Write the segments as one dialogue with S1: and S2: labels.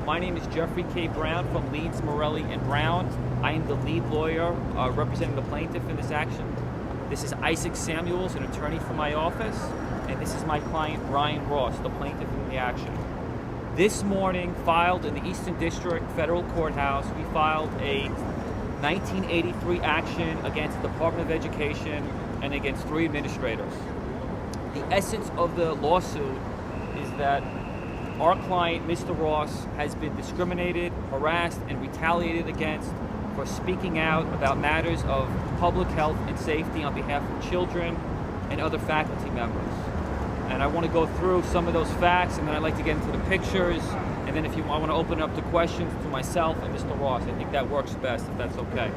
S1: My name is Jeffrey K. Brown from Leeds, Morelli & Brown. I am the lead lawyer representing the plaintiff in this action. This is Isaac Samuels, an attorney from my office, and this is my client, Brian Ross, the plaintiff in the action. This morning, filed in the Eastern District Federal Courthouse, we filed a 1983 action against the Department of Education and against 3 administrators. The essence of the lawsuit is that our client, Mr. Ross, has been discriminated, harassed, and retaliated against for speaking out about matters of public health and safety on behalf of children and other faculty members. And I want to go through some of those facts, and then I'd like to get into the pictures, and then if you, I want to open up to questions to myself and Mr. Ross. I think that works best, if that's okay.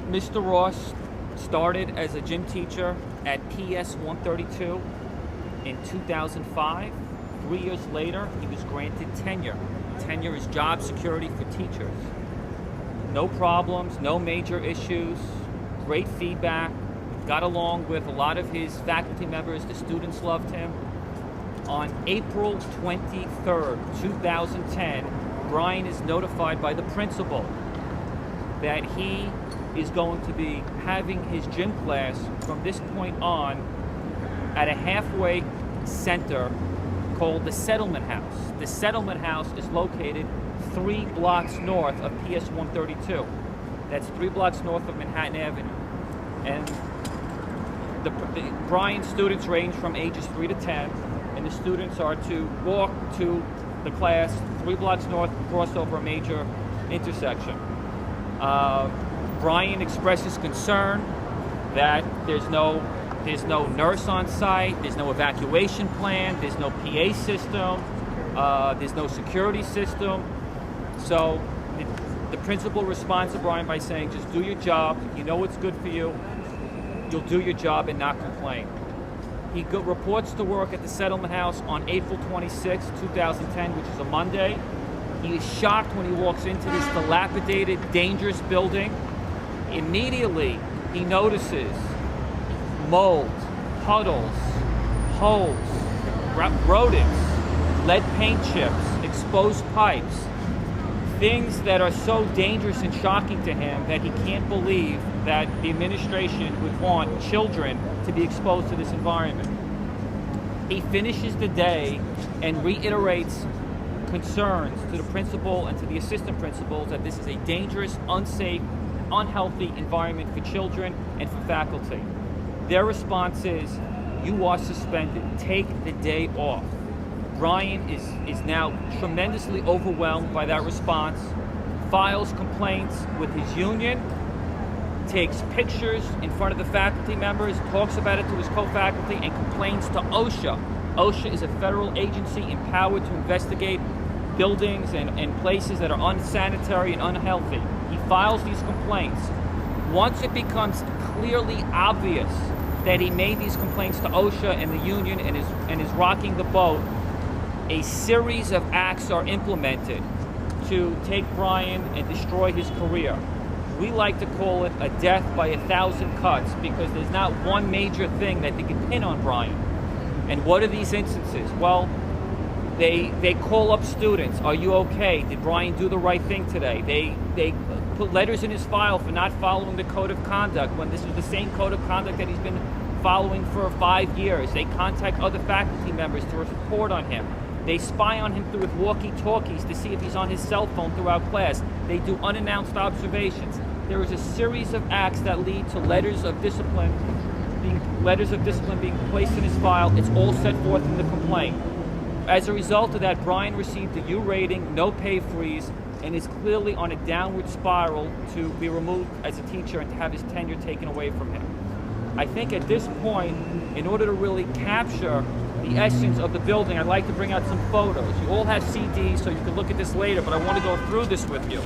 S1: Mr. Ross started as a gym teacher at PS 132 in 2005. 3 years later, he was granted tenure. Tenure is job security for teachers. No problems, no major issues, great feedback, got along with a lot of his faculty members. The students loved him. On April 23rd, 2010, Brian is notified by the principal that he is going to be having his gym class from this point on at a halfway center called the Settlement House. The Settlement House is located 3 blocks north of PS 132. That's 3 blocks north of Manhattan Avenue. And the Brian students range from ages 3 to 10, and the students are to walk to the class 3 blocks north, cross over a major intersection. Brian expresses concern that there's no nurse on site, there's no evacuation plan, there's no PA system, there's no security system. So the principal responds to Brian by saying, just do your job, you know what's good for you, you'll do your job and not complain. He reports to work at the Settlement House on April 26, 2010, which is a Monday. He is shocked when he walks into this dilapidated, dangerous building. Immediately, he notices mold, puddles, holes, rodents, lead paint chips, exposed pipes, things that are so dangerous and shocking to him that he can't believe that the administration would want children to be exposed to this environment. He finishes the day and reiterates concerns to the principal and to the assistant principals that this is a dangerous, unsafe, unhealthy environment for children and for faculty. Their response is, you are suspended, take the day off. Brian is now tremendously overwhelmed by that response, files complaints with his union, takes pictures in front of the faculty members, talks about it to his co-faculty, and complains to OSHA. OSHA is a federal agency empowered to investigate buildings and places that are unsanitary and unhealthy. He files these complaints. Once it becomes clearly obvious that he made these complaints to OSHA and the union and is rocking the boat, a series of acts are implemented to take Brian and destroy his career. We like to call it a death by 1,000 cuts because there's not one major thing that they can pin on Brian. And what are these instances? Well, they call up students. Are you okay? Did Brian do the right thing today? They put letters in his file for not following the code of conduct when this was the same code of conduct that he's been following for 5 years. They contact other faculty members to report on him. They spy on him with walkie-talkies to see if he's on his cell phone throughout class. They do unannounced observations. There is a series of acts that lead to letters of discipline being placed in his file. It's all set forth in the complaint. As a result of that, Brian received a U rating, no pay freeze, and is clearly on a downward spiral to be removed as a teacher and to have his tenure taken away from him. I think at this point, in order to really capture the essence of the building, I'd like to bring out some photos. You all have CDs, so you can look at this later, but I want to go through this with you.